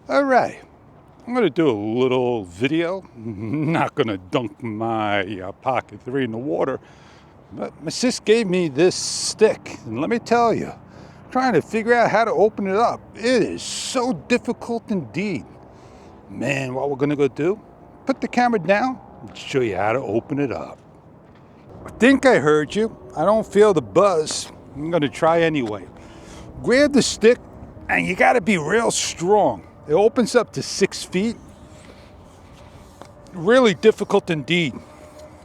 Alright, I'm going to do a little video. Not going to dunk my Pocket 3 in the water, but my sis gave me this stick, and let me tell you, trying to figure out how to open it up, it is so difficult indeed. Man, what we're going to go do, put the camera down and show you how to open it up. I think I heard you. I don't feel the buzz. I'm going to try anyway. Grab the stick, and you got to be real strong. It opens up to 6 feet. Really difficult indeed.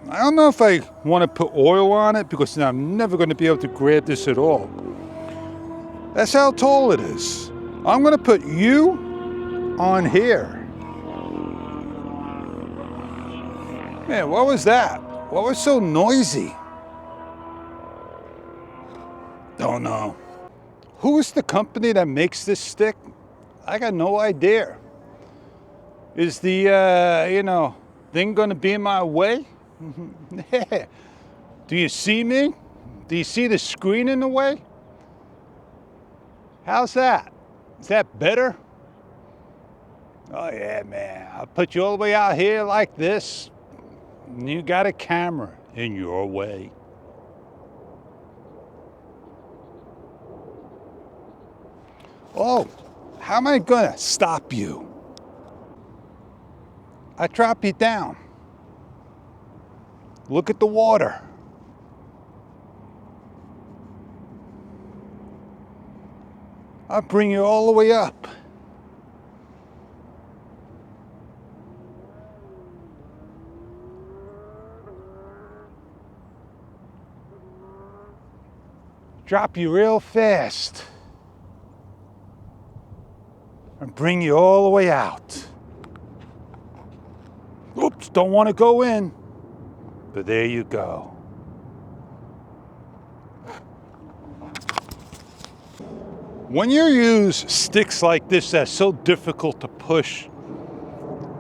I don't know if I want to put oil on it because I'm never going to be able to grab this at all. That's how tall it is. I'm going to put you on here. Man, what was that? What was so noisy? Don't know. Who is the company that makes this stick? I got no idea. Is the, thing gonna be in my way? Do you see me? Do you see the screen in the way? How's that? Is that better? Oh yeah, man. I'll put you all the way out here like this. And you got a camera in your way. Oh, how am I gonna stop you? I drop you down. Look at the water. I'll bring you all the way up. Drop you real fast. And bring you all the way out. Oops, don't want to go in. But there you go. When you use sticks like this that's so difficult to push,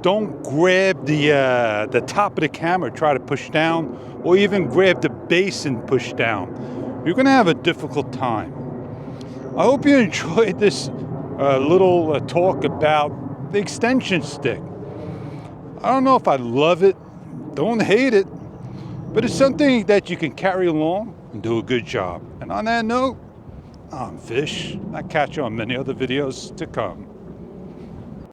don't grab the top of the camera, try to push down, or even grab the base and push down. You're going to have a difficult time. I hope you enjoyed this little talk about the extension stick. I don't know if I love it, don't hate it, but it's something that you can carry along and do a good job. And on that note, I'm Fish. I'll catch you on many other videos to come.